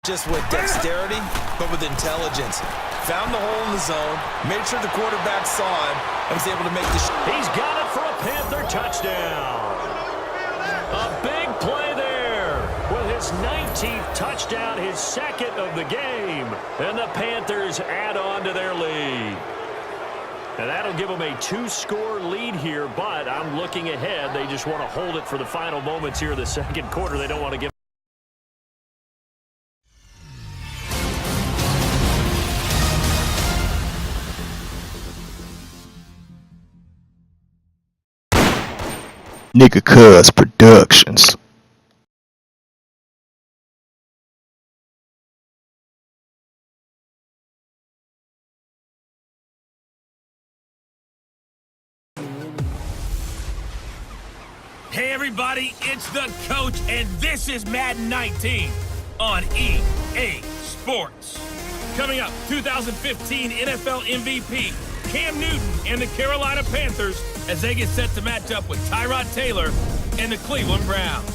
just with dexterity, but with intelligence. Found the hole in the zone, made sure the quarterback saw him, and was able to make the shot. He's got it for a Panther touchdown. A big play there with his 19th touchdown, his second of the game. And the Panthers add on to their lead. And that'll give them a 2-score lead here, but I'm looking ahead. They just want to hold it for the final moments here of the second quarter. They don't want to give. Nigga Cuz Productions. Hey everybody, it's the coach, and this is Madden 19 on EA Sports. Coming up, 2015 NFL MVP Cam Newton and the Carolina Panthers as they get set to match up with Tyrod Taylor and the Cleveland Browns.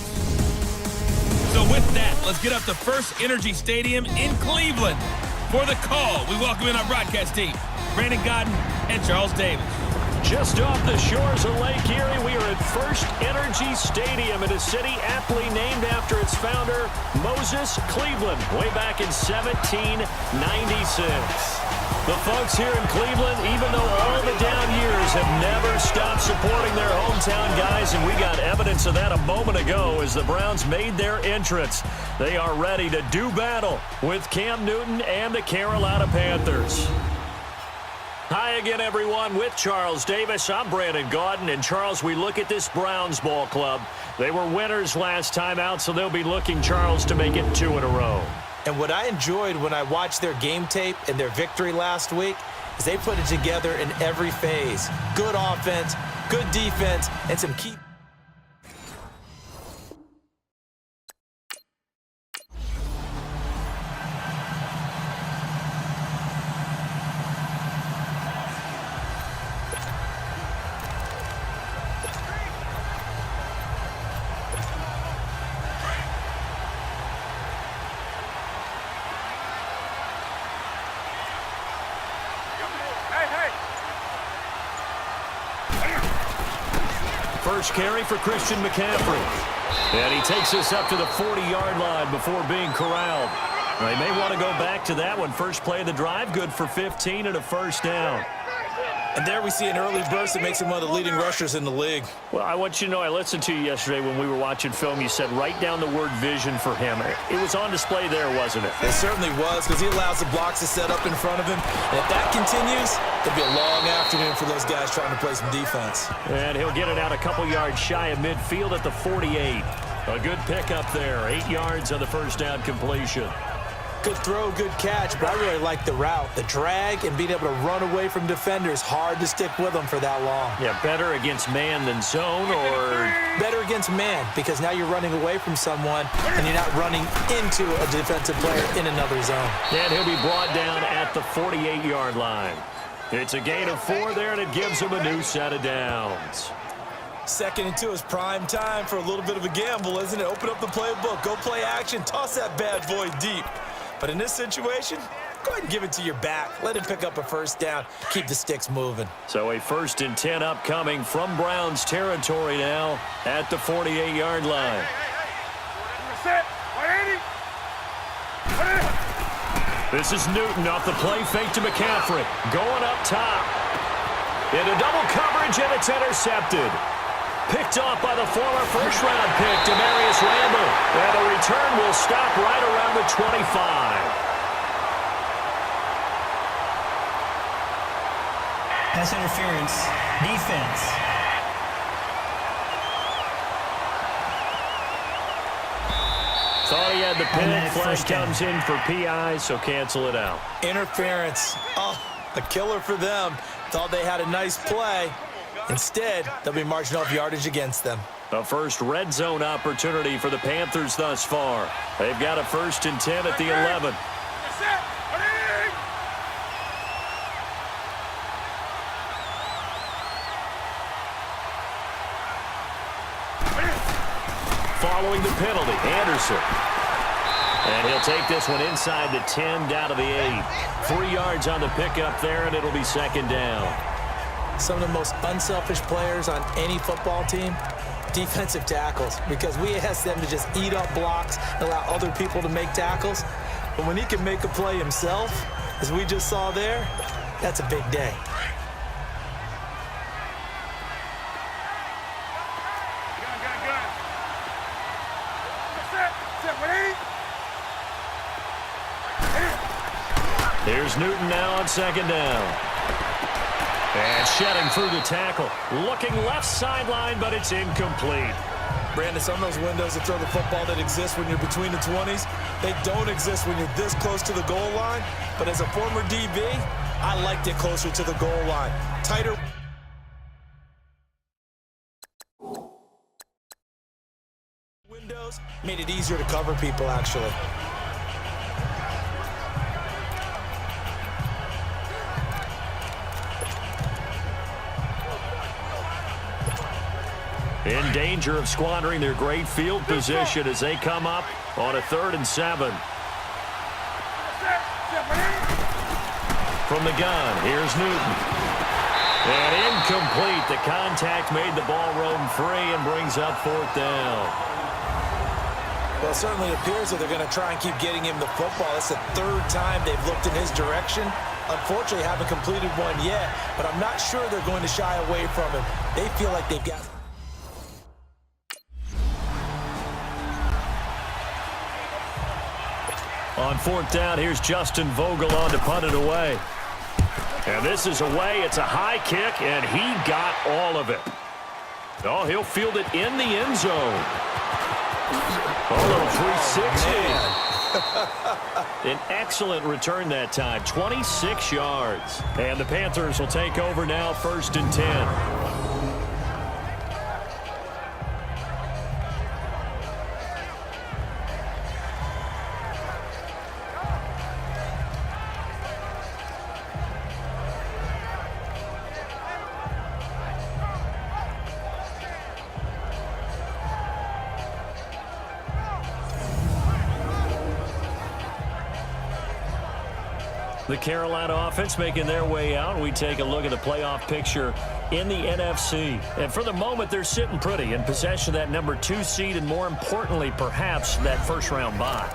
So with that, let's get up to First Energy Stadium in Cleveland. For the call, we welcome in our broadcast team, Brandon Godden and Charles Davis. Just off the shores of Lake Erie, we are at First Energy Stadium in a city aptly named after its founder, Moses Cleveland, way back in 1796. The folks here in Cleveland, even though all the down years, have never stopped supporting their hometown guys, and we got evidence of that a moment ago as the Browns made their entrance. They are ready to do battle with Cam Newton and the Carolina Panthers. Hi again, everyone, with Charles Davis. I'm Brandon Gaudin, and Charles, we look at this Browns ball club. They were winners last time out, so they'll be looking, Charles, to make it 2 in a row. And what I enjoyed when I watched their game tape and their victory last week is they put it together in every phase. Good offense, good defense, and some key. First carry for Christian McCaffrey. And he takes us up to the 40-yard line before being corralled. They may want to go back to that one. First play of the drive, good for 15 and a first down. And there we see an early burst that makes him one of the leading rushers in the league. Well, I want you to know, I listened to you yesterday when we were watching film. You said write down the word vision for him. It was on display there, wasn't it? It certainly was, because he allows the blocks to set up in front of him. And if that continues, it'll be a long afternoon for those guys trying to play some defense. And he'll get it out a couple yards shy of midfield at the 48. A good pickup there. 8 yards on the first down completion. Good throw, good catch, but I really like the route. The drag and being able to run away from defenders, hard to stick with them for that long. Yeah, better against man than zone, or better against man, because now you're running away from someone and you're not running into a defensive player in another zone. And he'll be brought down at the 48-yard line. It's a gain of 4 there, and it gives him a new set of downs. 2nd and 2 is prime time for a little bit of a gamble, isn't it? Open up the playbook, go play action, toss that bad boy deep. But in this situation, go ahead and give it to your back. Let him pick up a first down. Keep the sticks moving. So a 1st and 10 upcoming from Browns territory now at the 48-yard line. This is Newton off the play fake to McCaffrey. Going up top. Into double coverage, and it's intercepted. Picked off by the former first-round pick, Demarius Randall. And the return will stop right around the 25. Pass interference. Defense. Thought he had the pin. Flash comes in for PI, so cancel it out. Interference. Oh, a killer for them. Thought they had a nice play. Instead, they'll be marching off yardage against them. The first red zone opportunity for the Panthers thus far. They've got a 1st and 10 at the 11. Following the penalty, Anderson. And he'll take this one inside the 10, down to the 8. 3 yards on the pickup there, and it'll be second down. Some of the most unselfish players on any football team, defensive tackles, because we ask them to just eat up blocks and allow other people to make tackles. But when he can make a play himself, as we just saw there, that's a big day. Here's Newton now on second down. And shedding through the tackle. Looking left sideline, but it's incomplete. Brandon, some of those windows to throw the football that exist when you're between the 20s, they don't exist when you're this close to the goal line. But as a former DB, I liked it closer to the goal line. Tighter windows made it easier to cover people, actually. In danger of squandering their great field position as they come up on a 3rd and 7. From the gun, here's Newton. And incomplete. The contact made the ball roam free and brings up 4th down. Well, it certainly appears that they're going to try and keep getting him the football. It's the 3rd time they've looked in his direction. Unfortunately, haven't completed one yet, but I'm not sure they're going to shy away from him. They feel like they've got... On 4th down, here's Justin Vogel on to punt it away. And this is away. It's a high kick, and he got all of it. Oh, he'll field it in the end zone. A little 360. An excellent return that time, 26 yards. And the Panthers will take over now, 1st and 10. The Carolina offense making their way out. We take a look at the playoff picture in the NFC. And for the moment, they're sitting pretty in possession of that number 2 seed and, more importantly, perhaps that first-round bye.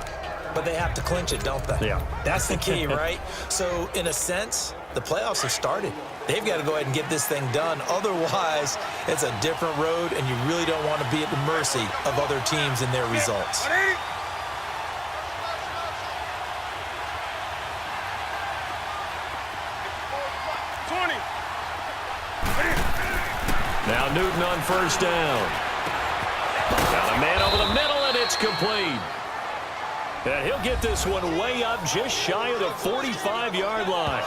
But they have to clinch it, don't they? Yeah. That's the key, right? So, in a sense, the playoffs have started. They've got to go ahead and get this thing done. Otherwise, it's a different road, and you really don't want to be at the mercy of other teams and their results. Now Newton on 1st down. Got a man over the middle, and it's complete. And he'll get this one way up just shy of the 45-yard line.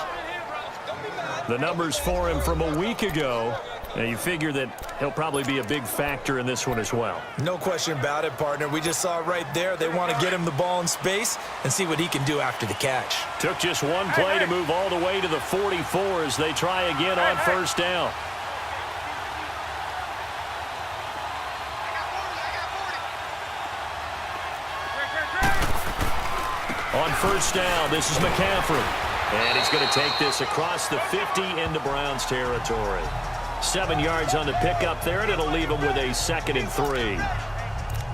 The numbers for him from a week ago, and you figure that he'll probably be a big factor in this one as well. No question about it, partner. We just saw it right there. They want to get him the ball in space and see what he can do after the catch. Took just one play to move all the way to the 44 as they try again on 1st down. On 1st down, this is McCaffrey. And he's going to take this across the 50 into Browns territory. 7 yards on the pickup there, and it'll leave him with a 2nd and 3.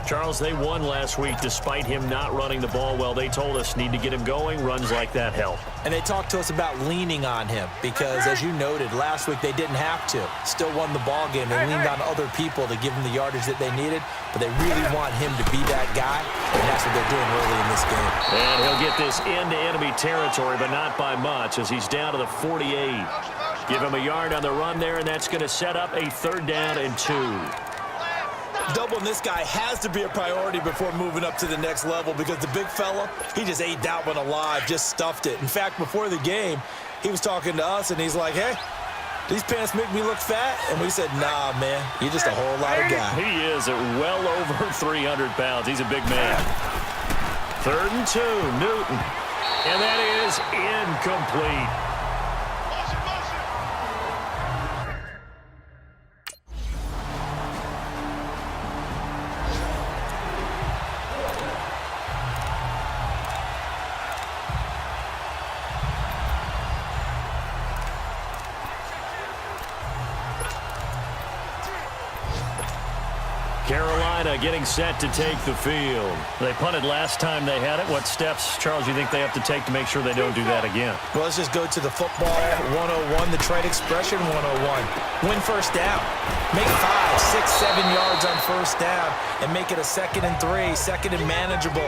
Charles, they won last week despite him not running the ball well. They told us need to get him going. Runs like that help. And they talked to us about leaning on him because, as you noted, last week they didn't have to. Still won the ball game. They leaned on other people to give them the yardage that they needed, but they really want him to be that guy, and that's what they're doing early in this game. And he'll get this into enemy territory, but not by much as he's down to the 48. Give him a yard on the run there, and that's going to set up a 3rd down and 2. Doubling this guy has to be a priority before moving up to the next level because the big fella, he just ate that one alive, just stuffed it. In fact, before the game, he was talking to us, and he's like, hey, these pants make me look fat? And we said, nah, man, you're just a whole lot of guy. He is at well over 300 pounds. He's a big man. 3rd and 2, Newton. And that is incomplete. Carolina getting set to take the field. They punted last time they had it. What steps, Charles, you think they have to take to make sure they don't do that again? Well, let's just go to the football 101, the trade expression 101. Win first down. Make 5, 6, 7 yards on first down and make it a 2nd and 3, 2nd and manageable.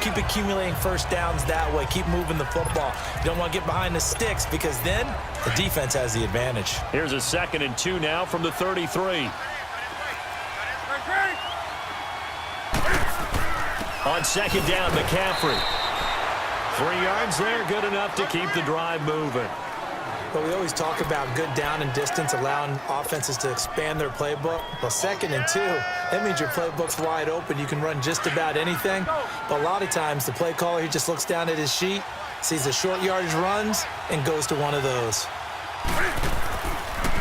Keep accumulating first downs that way. Keep moving the football. You don't want to get behind the sticks because then the defense has the advantage. Here's a 2nd and 2 now from the 33. On 2nd down, McCaffrey. 3 yards there, good enough to keep the drive moving. But we always talk about good down and distance, allowing offenses to expand their playbook. Well, 2nd and 2, that means your playbook's wide open. You can run just about anything. But a lot of times, the play caller, he just looks down at his sheet, sees the short yardage runs, and goes to one of those.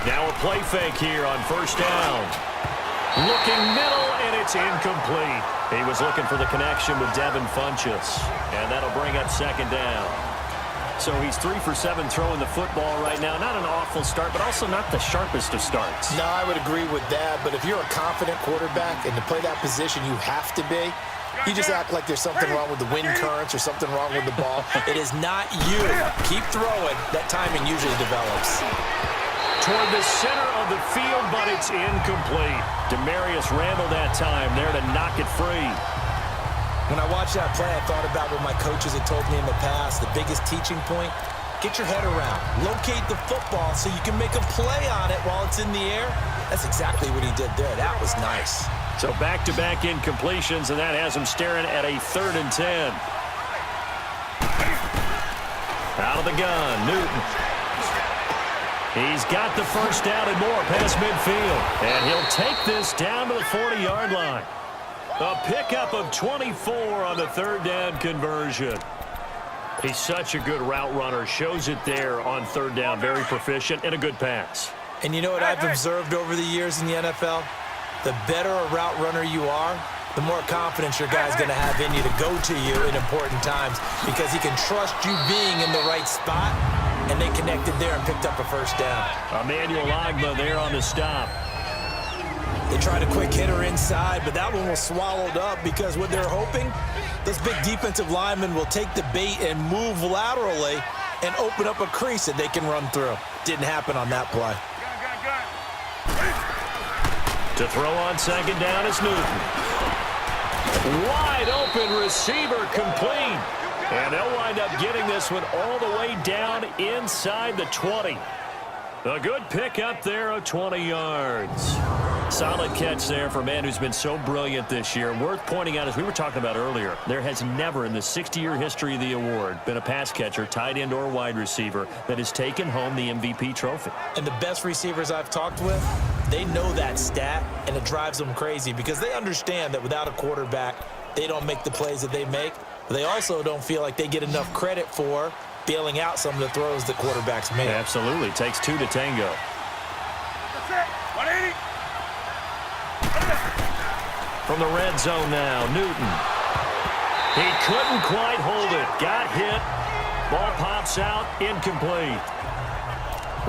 Now a play fake here on first down. Looking middle, and it's incomplete. He was looking for the connection with Devin Funchess, and that'll bring up 2nd down. So he's 3 for 7 throwing the football right now. Not an awful start, but also not the sharpest of starts. No, I would agree with that, but if you're a confident quarterback and to play that position you have to be, you just act like there's something wrong with the wind currents or something wrong with the ball. It is not you. Keep throwing. That timing usually develops. Toward the center of the field, but it's incomplete. Demarius Randall that time there to knock it free. When I watched that play, I thought about what my coaches had told me in the past. The biggest teaching point, get your head around. Locate the football so you can make a play on it while it's in the air. That's exactly what he did there. That was nice. So back-to-back incompletions, and that has him staring at a 3rd and 10. Out of the gun, Newton. He's got the first down and more past midfield. And he'll take this down to the 40-yard line. A pickup of 24 on the 3rd down conversion. He's such a good route runner. Shows it there on 3rd down. Very proficient and a good pass. And you know what I've observed over the years in the NFL? The better a route runner you are, the more confidence your guy's going to have in you to go to you in important times because he can trust you being in the right spot, and they connected there and picked up a first down. Emmanuel Agba there on the stop. They tried a quick hitter inside, but that one was swallowed up because what they're hoping, those big defensive linemen will take the bait and move laterally and open up a crease that they can run through. Didn't happen on that play. To throw on 2nd down is Newton. Wide open receiver complete. And they'll wind up getting this one all the way down inside the 20. A good pickup there of 20 yards. Solid catch there for a man who's been so brilliant this year. Worth pointing out, as we were talking about earlier, there has never in the 60-year history of the award been a pass catcher, tight end, or wide receiver that has taken home the MVP trophy. And the best receivers I've talked with, they know that stat, and it drives them crazy because they understand that without a quarterback, they don't make the plays that they make. But they also don't feel like they get enough credit for bailing out some of the throws that quarterbacks make. Absolutely. Takes 2 to tango. From the red zone now, Newton. He couldn't quite hold it. Got hit. Ball pops out. Incomplete.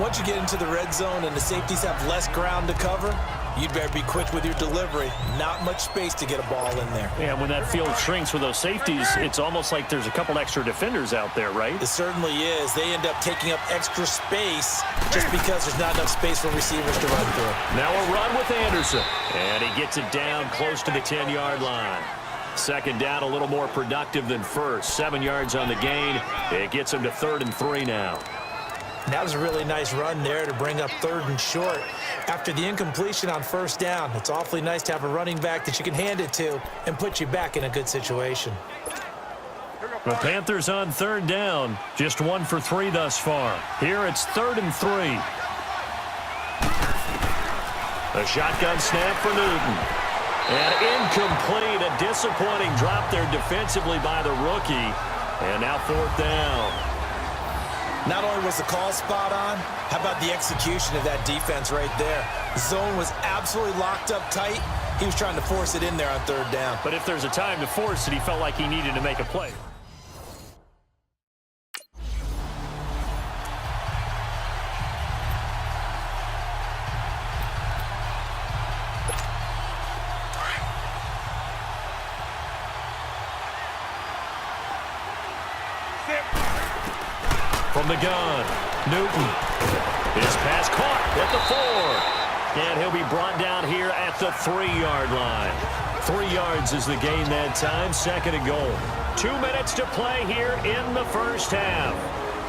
Once you get into the red zone and the safeties have less ground to cover, you'd better be quick with your delivery. Not much space to get a ball in there. Yeah, when that field shrinks with those safeties, it's almost like there's a couple extra defenders out there, right? It certainly is. They end up taking up extra space just because there's not enough space for receivers to run through. Now a run with Anderson. And he gets it down close to the 10-yard line. 2nd down, a little more productive than first. 7 yards on the gain. It gets him to 3rd and 3 now. That was a really nice run there to bring up 3rd and short. After the incompletion on first down, it's awfully nice to have a running back that you can hand it to and put you back in a good situation. The Panthers on 3rd down, just 1 for 3 thus far. Here it's 3rd and 3. A shotgun snap for Newton. And incomplete, a disappointing drop there defensively by the rookie. And now 4th down. Not only was the call spot on, how about the execution of that defense right there? The zone was absolutely locked up tight. He was trying to force it in there on 3rd down. But if there's a time to force it, he felt like he needed to make a play. From the gun, Newton. His pass caught at the 4. And he'll be brought down here at the 3-yard line. 3 yards is the gain that time, 2nd and goal. 2 minutes to play here in the first half.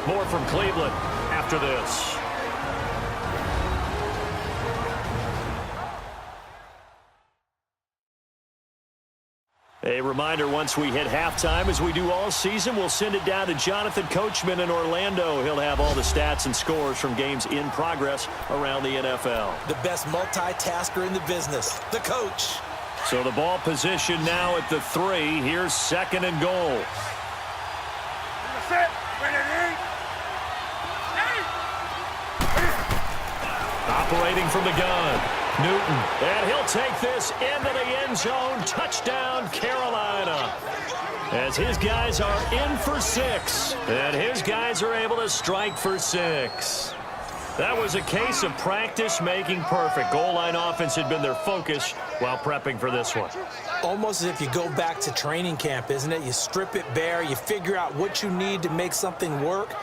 More from Cleveland after this. A reminder, once we hit halftime, as we do all season, we'll send it down to Jonathan Coachman in Orlando. He'll have all the stats and scores from games in progress around the NFL. The best multitasker in the business, the coach. So the ball position now at the 3. Here's 2nd and goal. Operating from the gun, Newton. And he'll take this into the end zone. Touchdown, Carolina. As his guys are in for 6. And his guys are able to strike for 6. That was a case of practice making perfect. Goal line offense had been their focus while prepping for this one. Almost as if you go back to training camp, isn't it? You strip it bare. You figure out what you need to make something work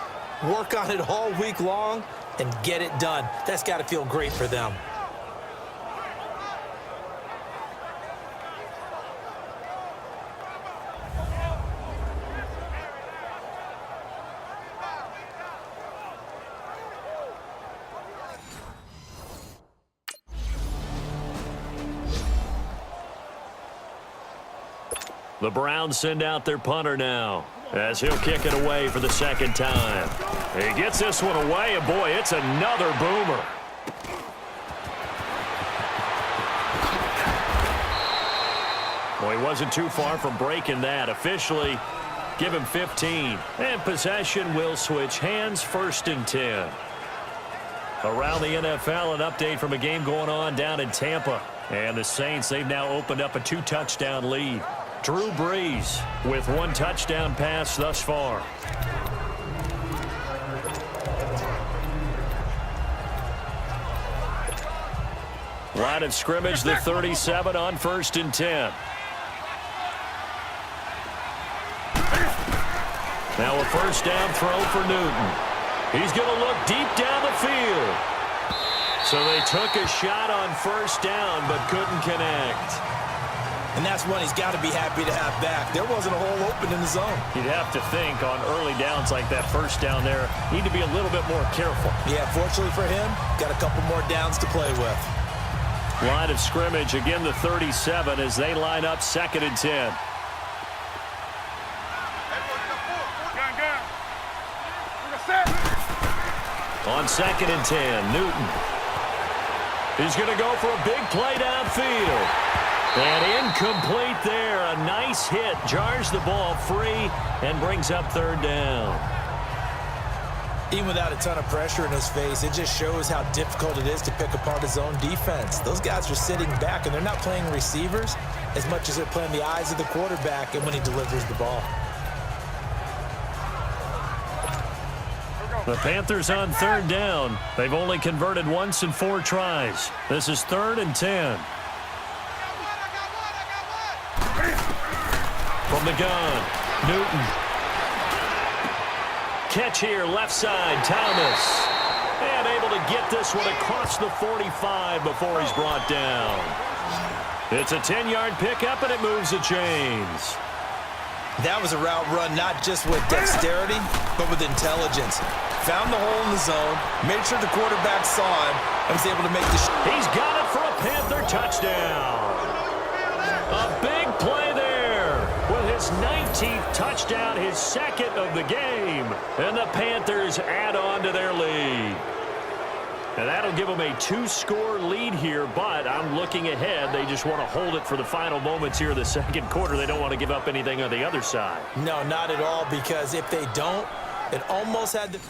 on it all week long, and get it done. That's got to feel great for them. The Browns send out their punter now, as he'll kick it away for the 2nd time. He gets this one away, and boy, it's another boomer. Well, he wasn't too far from breaking that. Officially, give him 15. And possession will switch hands, 1st and 10. Around the NFL, an update from a game going on down in Tampa. And the Saints, they've now opened up a 2-touchdown lead. Drew Brees with 1 touchdown pass thus far. Line of scrimmage, the 37 on 1st and 10. Now a 1st down throw for Newton. He's going to look deep down the field. So they took a shot on 1st down but couldn't connect. And that's one he's got to be happy to have back. There wasn't a hole open in the zone. You'd have to think on early downs like that 1st down there, need to be a little bit more careful. Yeah, fortunately for him, got a couple more downs to play with. Line of scrimmage, again the 37 as they line up 2nd and 10. On 2nd and 10, Newton. He's going to go for a big play downfield. And incomplete there. A nice hit. Jars the ball free and brings up 3rd down. Even without a ton of pressure in his face, it just shows how difficult it is to pick apart his own defense. Those guys are sitting back, and they're not playing receivers as much as they're playing the eyes of the quarterback and when he delivers the ball. The Panthers on 3rd down. They've only converted once in 4 tries. This is 3rd and 10. From the gun, Newton. Catch here, left side, Thomas. And able to get this one across the 45 before he's brought down. It's a 10-yard pickup, and it moves the chains. That was a route run not just with dexterity, but with intelligence. Found the hole in the zone, made sure the quarterback saw him, and was able to make the shot. He's got it for a Panther touchdown. A big play there with his 19th touchdown, his 2nd of the game. And the Panthers add on to their lead. And that'll give them a 2-score lead here, but I'm looking ahead. They just want to hold it for the final moments here of the 2nd quarter. They don't want to give up anything on the other side. No, not at all, because if they don't, it almost had to...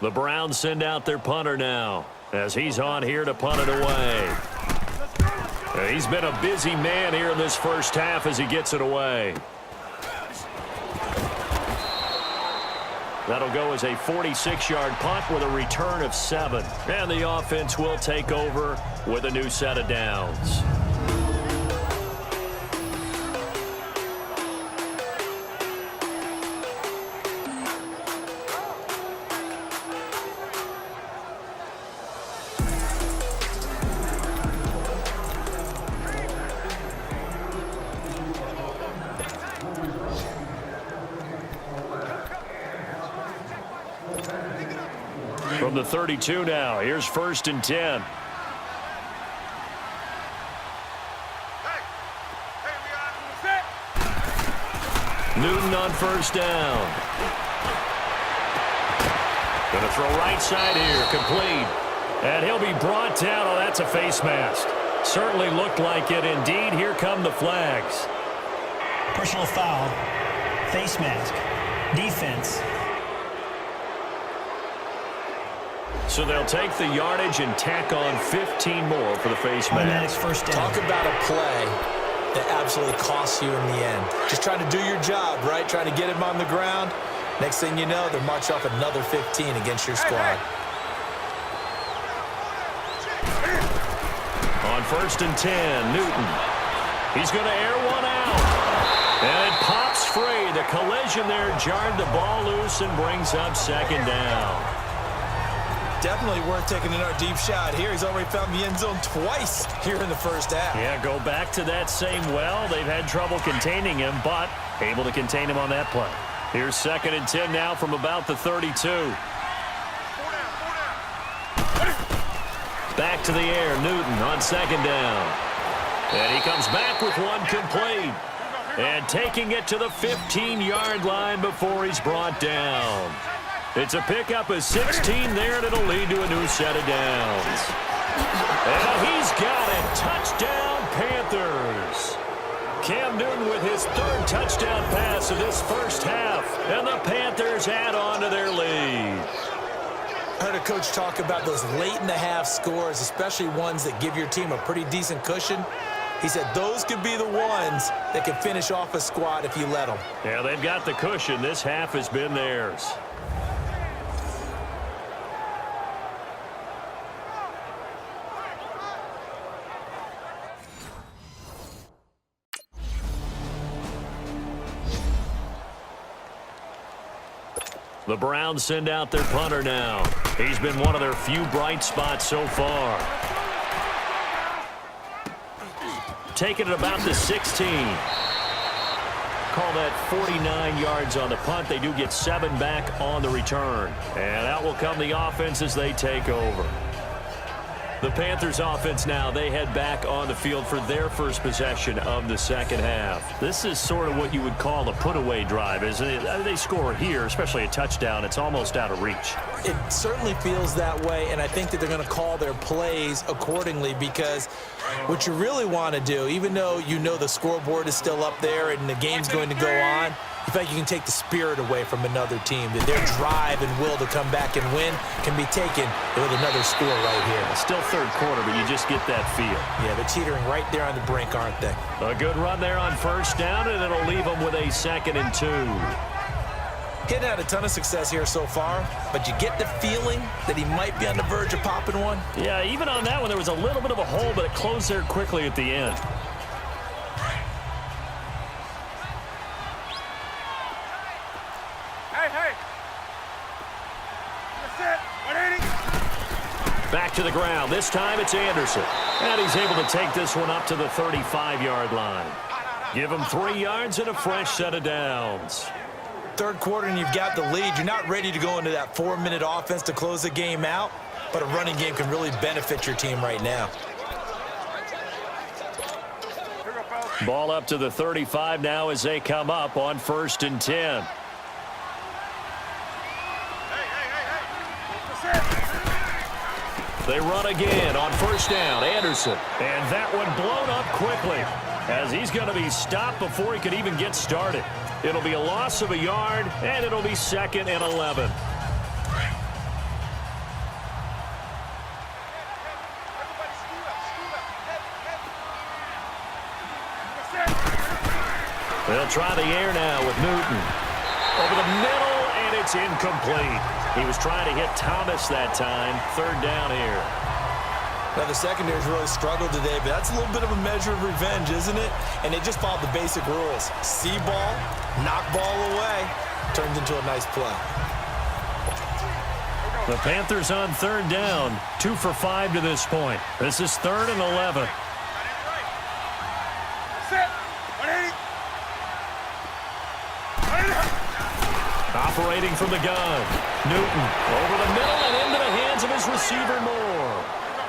The Browns send out their punter now as he's on here to punt it away. He's been a busy man here in this first half as he gets it away. That'll go as a 46-yard punt with a return of 7. And the offense will take over with a new set of downs. From the 32 now, here's 1st and 10. Newton on 1st down. Going to throw right side here, complete. And he'll be brought down. Oh, that's a face mask. Certainly looked like it. Indeed, here come the flags. Personal foul. Face mask. Defense. So they'll take the yardage and tack on 15 more for the face Automatic mask. 1st down. Talk about a play that absolutely costs you in the end. Just trying to do your job, right? Trying to get him on the ground. Next thing you know, they're march off another 15 against your squad. On 1st and 10, Newton. He's going to air one out. And it pops free. The collision there jarred the ball loose and brings up 2nd down. Definitely worth taking another deep shot here. He's already found the end zone twice here in the 1st half. Yeah, go back to that same well. They've had trouble containing him, but able to contain him on that play. Here's 2nd and 10 now from about the 32. Back to the air, Newton on 2nd down. And he comes back with one complete. And taking it to the 15-yard line before he's brought down. It's a pickup of 16 there, and it'll lead to a new set of downs. And he's got it. Touchdown, Panthers. Cam Newton with his 3rd touchdown pass of this 1st half. And the Panthers add on to their lead. I heard a coach talk about those late-in-the-half scores, especially ones that give your team a pretty decent cushion. He said those could be the ones that can finish off a squad if you let them. Yeah, they've got the cushion. This half has been theirs. The Browns send out their punter now. He's been one of their few bright spots so far. Taking it about the 16. Call that 49 yards on the punt. They do get 7 back on the return. And out will come the offense as they take over. The Panthers offense now, they head back on the field for their first possession of the 2nd half. This is sort of what you would call a put-away drive, isn't it? They score here, especially a touchdown. It's almost out of reach. It certainly feels that way, and I think that they're going to call their plays accordingly because what you really want to do, even though you know the scoreboard is still up there and the game's going to go on, you feel like you can take the spirit away from another team, that their drive and will to come back and win can be taken with another score right here. It's still 3rd quarter, but you just get that feel. Yeah, they're teetering right there on the brink, aren't they? A good run there on 1st down, and it'll leave them with a 2nd and 2. Hitting had a ton of success here so far, but you get the feeling that he might be on the verge of popping one. Yeah, even on that one, there was a little bit of a hole, but it closed there quickly at the end. Back to the ground. This time it's Anderson. And he's able to take this one up to the 35-yard line. Give him 3 yards and a fresh set of downs. 3rd quarter and you've got the lead. You're not ready to go into that 4-minute offense to close the game out, but a running game can really benefit your team right now. Ball up to the 35 now as they come up on 1st and 10. They run again on 1st down. Anderson. And that one blown up quickly as he's going to be stopped before he could even get started. It'll be a loss of a yard, and it'll be 2nd and 11. They'll try the air now with Newton. Over the middle, and it's incomplete. He was trying to hit Thomas that time. 3rd down here. Now, the secondary's really struggled today, but that's a little bit of a measure of revenge, isn't it? And they just followed the basic rules. See ball, knock ball away. Turns into a nice play. The Panthers on 3rd down. 2 for 5 to this point. This is 3rd and 11. Operating from the gun. Newton over the middle and into the hands hands of his receiver Moore.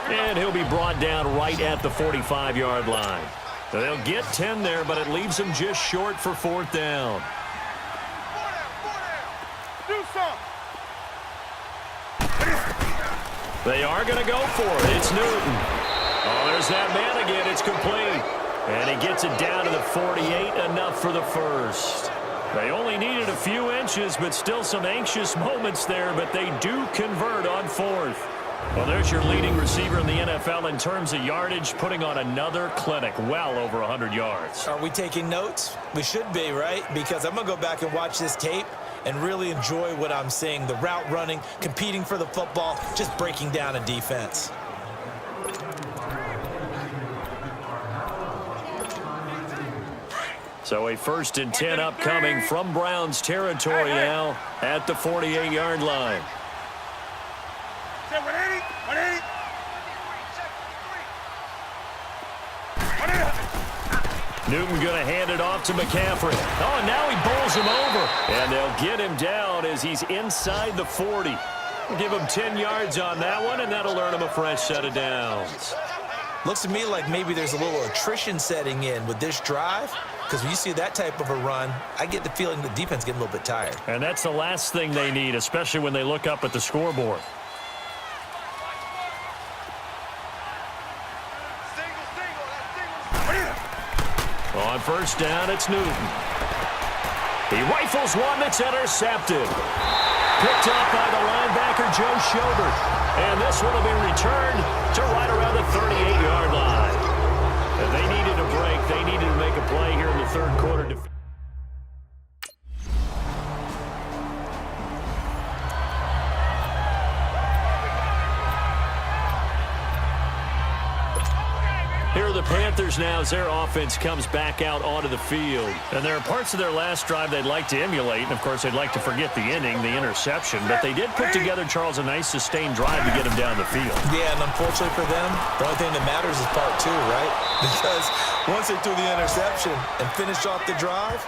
And he'll be brought down right at the 45-yard line. They'll get 10 there, but it leaves them just short for 4th down. They are going to go for it. It's Newton. Oh, there's that man again. It's complete. And he gets it down to the 48, enough for the first. They only needed a few inches, but still some anxious moments there, but they do convert on 4th. Well, there's your leading receiver in the NFL in terms of yardage, putting on another clinic, well over 100 yards. Are we taking notes? We should be, right? Because I'm going to go back and watch this tape and really enjoy what I'm seeing. The route running, competing for the football, just breaking down a defense. So a 1st and 10 upcoming from Browns territory now at the 48-yard line. Newton going to hand it off to McCaffrey. Oh, and now he bowls him over. And they'll get him down as he's inside the 40. We'll give him 10 yards on that one, and that'll earn him a fresh set of downs. Looks to me like maybe there's a little attrition setting in with this drive, because when you see that type of a run, I get the feeling the defense getting a little bit tired. And that's the last thing they need, especially when they look up at the scoreboard. On 1st down, it's Newton. He rifles one that's intercepted. Picked up by the linebacker, Joe Schobert. And this one will be returned to right around the 38-yard line. And they needed a break. They needed to make a play here in the 3rd quarter. Here are the Panthers now as their offense comes back out onto the field. And there are parts of their last drive they'd like to emulate. And, of course, they'd like to forget the inning, the interception. But they did put together, Charles, a nice sustained drive to get him down the field. Yeah, and unfortunately for them, the only thing that matters is part 2, right? Because once they threw the interception and finished off the drive,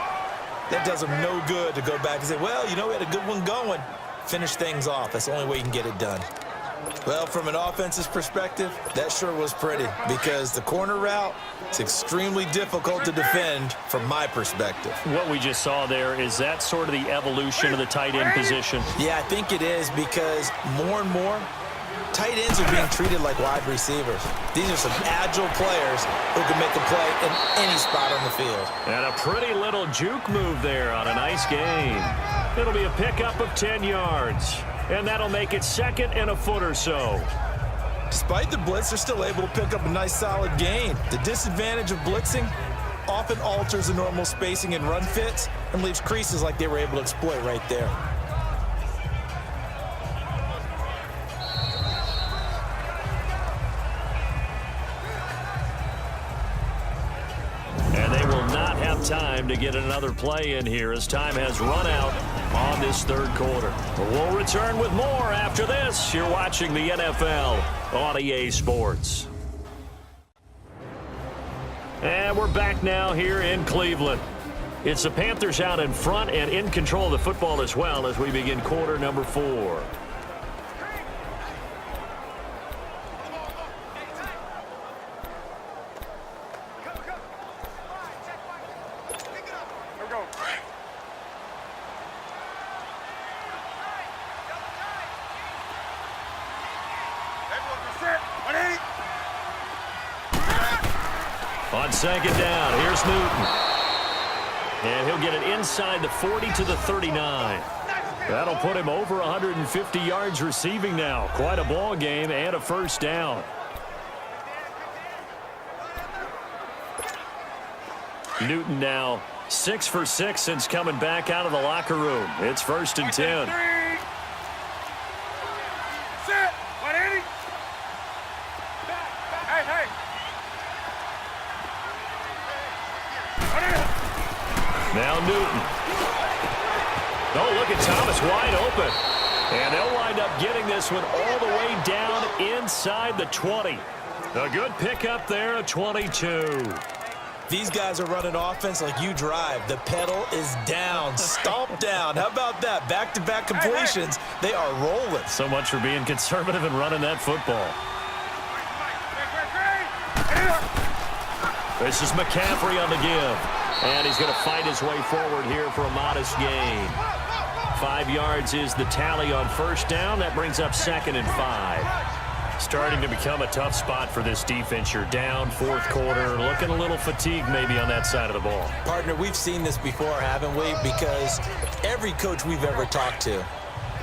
that does them no good to go back and say, well, you know, we had a good one going. Finish things off. That's the only way you can get it done. Well, from an offensive perspective, that sure was pretty because the corner route is extremely difficult to defend from my perspective. What we just saw there, is that sort of the evolution of the tight end position? Yeah, I think it is because more and more tight ends are being treated like wide receivers. These are some agile players who can make a play in any spot on the field. And a pretty little juke move there on a nice gain. It'll be a pickup of 10 yards. And that'll make it 2nd and a foot or so. Despite the blitz, they're still able to pick up a nice solid gain. The disadvantage of blitzing often alters the normal spacing and run fits and leaves creases like they were able to exploit right there. And they will not have time to get another play in here as time has run out on this 3rd quarter. We'll return with more after this. You're watching the NFL on EA Sports. And we're back now here in Cleveland. It's the Panthers out in front and in control of the football as well as we begin quarter number 4. On 2nd down, here's Newton. And he'll get it inside the 40 to the 39. That'll put him over 150 yards receiving now. Quite a ball game and a 1st down. Newton now 6 for 6 since coming back out of the locker room. It's 1st and 10. Now Newton. Oh, look at Thomas wide open. And they'll wind up getting this one all the way down inside the 20. A good pickup there, a 22. If These guys are running offense like you drive. The pedal is down, stomp down. How about that? Back-to-back completions. They are rolling. So much for being conservative and running that football. This is McCaffrey on the give. And he's going to fight his way forward here for a modest gain. 5 yards is the tally on first down. That brings up 2nd and 5. Starting to become a tough spot for this defense. You're down, fourth quarter, looking a little fatigued maybe on that side of the ball. Partner, we've seen this before, haven't we? Because every coach we've ever talked to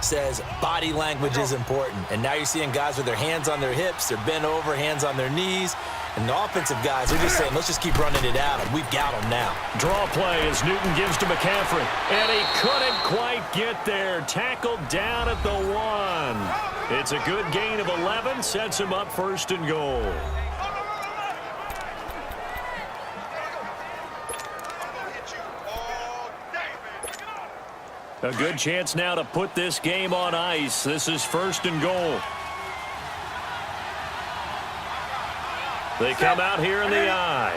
says body language is important. And now you're seeing guys with their hands on their hips, they're bent over, hands on their knees. And the offensive guys are just saying, let's just keep running it at them. We've got them now. Draw play as Newton gives to McCaffrey. And he couldn't quite get there. Tackled down at the 1. It's a good gain of 11. Sets him up 1st and goal. A good chance now to put this game on ice. This is 1st and goal. They come out here in the eye.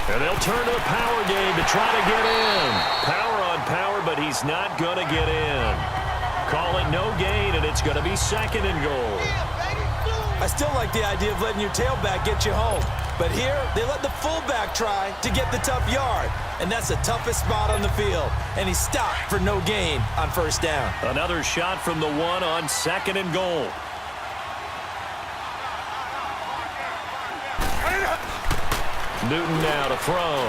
And they'll turn to the power game to try to get in. Power on power, but he's not going to get in. Call it no gain, and it's going to be 2nd and goal. I still like the idea of letting your tailback get you home. But here, they let the fullback try to get the tough yard. And that's the toughest spot on the field. And he stopped for no gain on 1st down. Another shot from the 1 on 2nd and goal. Newton now to throw.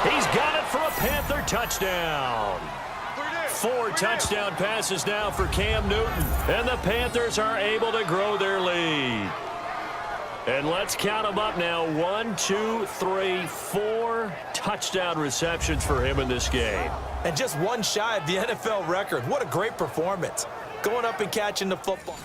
He's got it for a Panther touchdown. 4 touchdown passes now for Cam Newton. And the Panthers are able to grow their lead. And let's count them up now. 1, 2, 3, 4 touchdown receptions for him in this game. And just 1 shy of the NFL record. What a great performance. Going up and catching the football.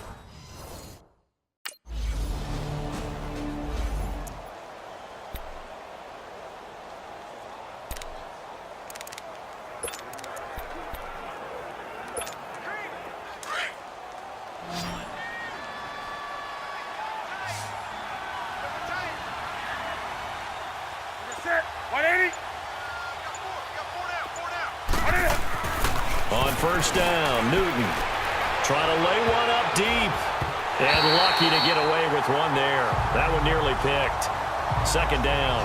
On 1st down, Newton trying to lay one up deep. And lucky to get away with one there. That one nearly picked. 2nd down.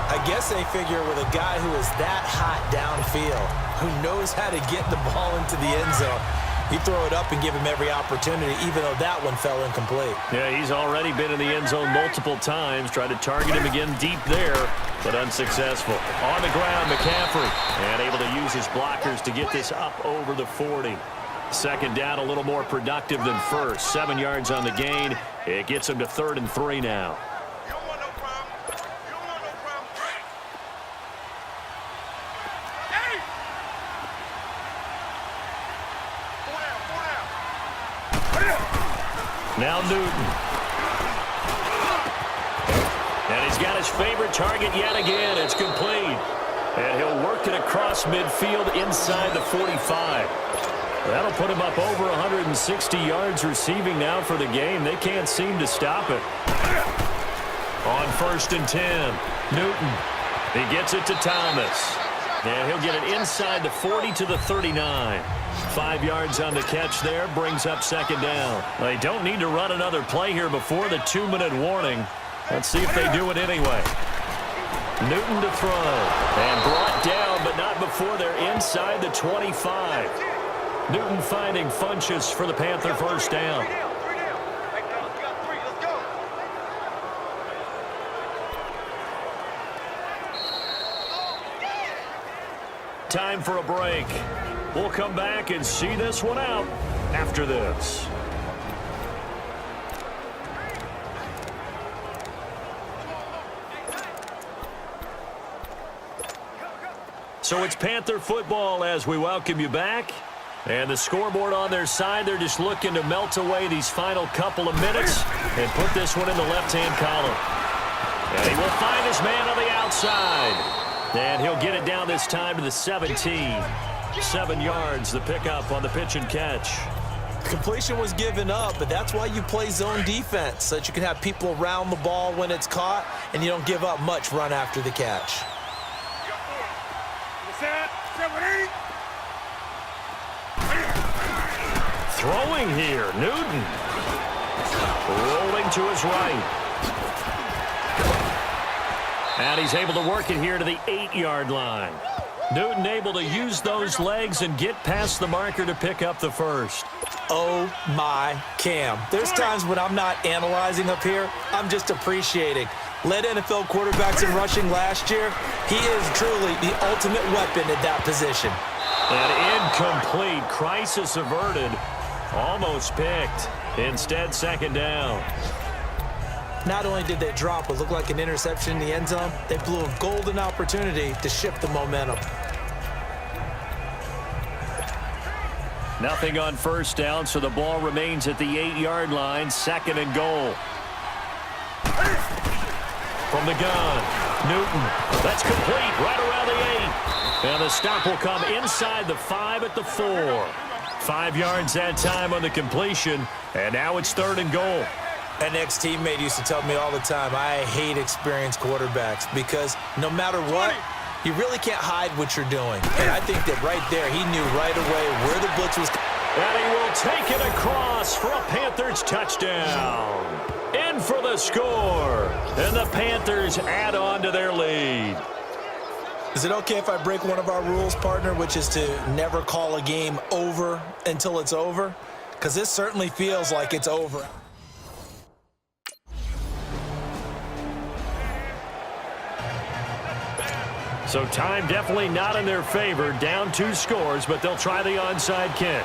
I guess they figure with a guy who is that hot downfield, who knows how to get the ball into the end zone, you throw it up and give him every opportunity, even though that one fell incomplete. Yeah, he's already been in the end zone multiple times. Tried to target him again deep there, but unsuccessful. On the ground, McCaffrey. And able to use his blockers to get this up over the 40. 2nd down, a little more productive than 1st. 7 yards on the gain. It gets him to 3rd and 3 now. Now Newton. And he's got his favorite target yet again. It's complete. And he'll work it across midfield inside the 45. That'll put him up over 160 yards receiving now for the game. They can't seem to stop it. On 1st and 10, Newton. He gets it to Thomas. And he'll get it inside the 40 to the 39. 5 yards on the catch there, brings up 2nd down. They don't need to run another play here before the 2-minute warning. Let's see if they do it anyway. Newton to throw. And brought down, but not before they're inside the 25. Newton finding Funchess for the Panther 1st down. Time for a break. We'll come back and see this one out after this. So it's Panther football as we welcome you back. And the scoreboard on their side, they're just looking to melt away these final couple of minutes and put this one in the left-hand column. And he will find his man on the outside. And he'll get it down this time to the 17. 7 yards, the pickup on the pitch and catch. Completion was given up, but that's why you play zone defense, so that you can have people around the ball when it's caught, and you don't give up much run after the catch. Throwing here, Newton. Rolling to his right. And he's able to work it here to the 8-yard line. Newton able to use those legs and get past the marker to pick up the first. Oh, my Cam. There's times when I'm not analyzing up here. I'm just appreciating. Led NFL quarterbacks in rushing last year. He is truly the ultimate weapon at that position. An incomplete. Crisis averted. Almost picked. Instead, second down. Not only did they drop what looked like an interception in the end zone, they blew a golden opportunity to shift the momentum. Nothing on first down, so the ball remains at the 8-yard line. Second and goal. From the gun, Newton. That's complete right around the 8. And the stop will come inside the 5 at the 4. 5 yards that time on the completion, and now it's third and goal. An ex-teammate used to tell me all the time, I hate experienced quarterbacks because no matter what, you really can't hide what you're doing. And I think that right there, he knew right away where the blitz was. And he will take it across for a Panthers touchdown. In for the score. And the Panthers add on to their lead. Is it okay if I break one of our rules, partner, which is to never call a game over until it's over? Because this certainly feels like it's over. So time definitely not in their favor. Down 2 scores, but they'll try the onside kick.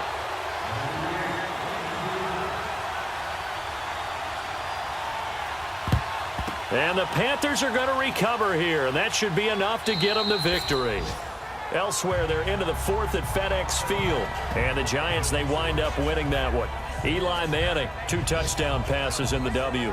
And the Panthers are going to recover here, and that should be enough to get them the victory. Elsewhere, they're into the 4th at FedEx Field. And the Giants, they wind up winning that one. Eli Manning, 2 touchdown passes in the W.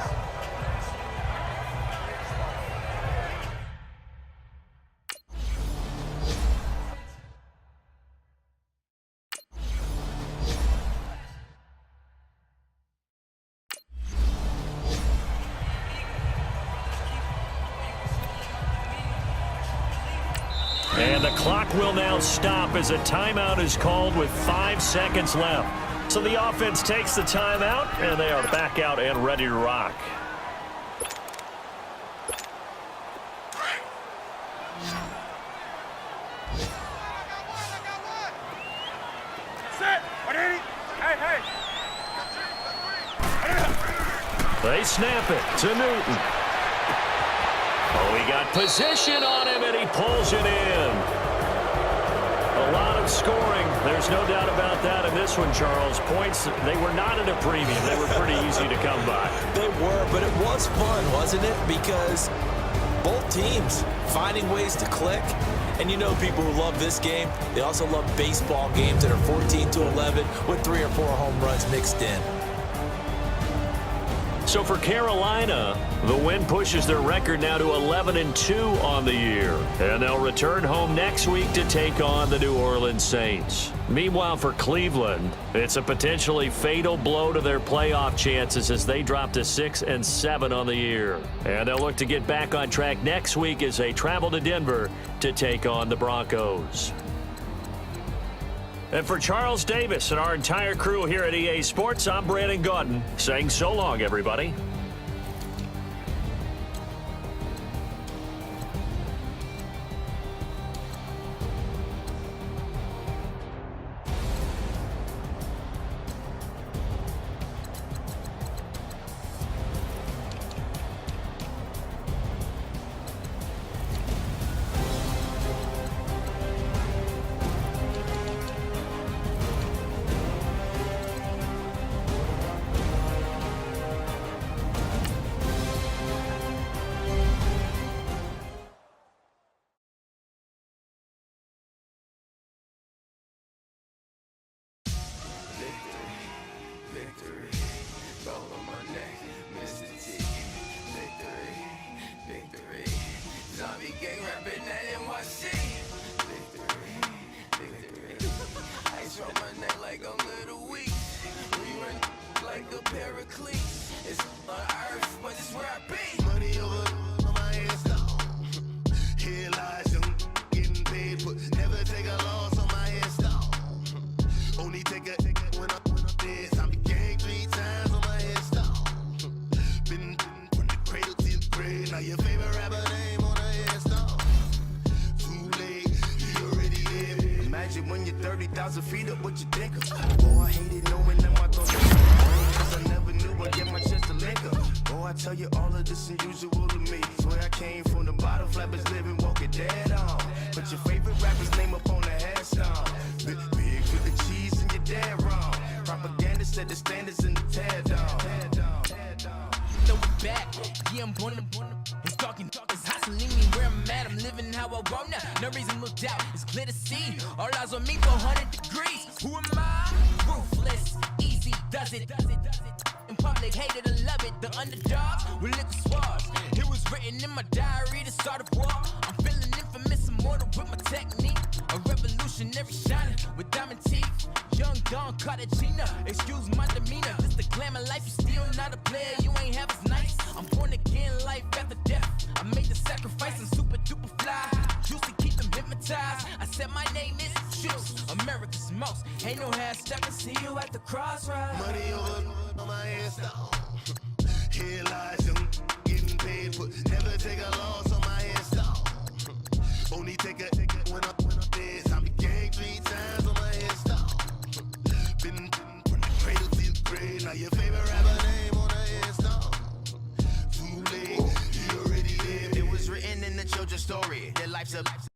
And the clock will now stop as a timeout is called with 5 seconds left. So the offense takes the timeout, and they are back out and ready to rock. They snap it to Newton. Oh, he got position on him, and he pulls it in. A lot of scoring. There's no doubt about that in this one, Charles. Points, they were not at a premium. They were pretty easy to come by. They were, but it was fun, wasn't it? Because both teams finding ways to click. And you know people who love this game, they also love baseball games that are 14-11 with 3 or 4 home runs mixed in. So for Carolina, the win pushes their record now to 11-2 on the year. And they'll return home next week to take on the New Orleans Saints. Meanwhile, for Cleveland, it's a potentially fatal blow to their playoff chances as they drop to 6-7 on the year. And they'll look to get back on track next week as they travel to Denver to take on the Broncos. And for Charles Davis and our entire crew here at EA Sports, I'm Brandon Gaudin saying so long, everybody. grade. Now your favorite rapper name on a headstone. Too late, you already there. Imagine when you're 30,000 feet up, what you think of? Oh, I hated knowing that my thoughts were cause I never knew I'd get my chest to link up. Oh, I tell you all of this unusual to me. Swear I came from the bottom, flappers living, walking dead on. Put your favorite rapper's name up on the headstone. Big with the cheese and you're dead wrong. Propaganda set the standards in the tear down. Throw it back, yeah, I'm born it's talking, it's hustling me where I'm at. I'm living how I want now. No reason to doubt, it's clear to see. All eyes on me for 100 degrees. Who am I? Ruthless, easy, does it. In public, hate it or love it. The underdogs with liquor swabs. It was written in my diary to start a war. I'm feeling infamous, immortal with my technique. A revolutionary shining with diamond teeth. Young Don Cartagena, excuse my demeanor. This the glamour life, you still not a player. You ain't half as nice. I'm born again, life after death. I made the sacrifice and super duper fly. Juicy, keep them hypnotized. I said my name is Juice, America's most. Ain't no half stepping, see you at the crossroads. Money over on my headstone. Here lies young, getting paid, but never take a loss on my headstone. Only take a when I'm dead. I be gang 3 times on my headstone. Been from the cradle to the grave. Now your favorite rapper name on a headstone. Too late, you already there. It was written in the children's story. Their life's a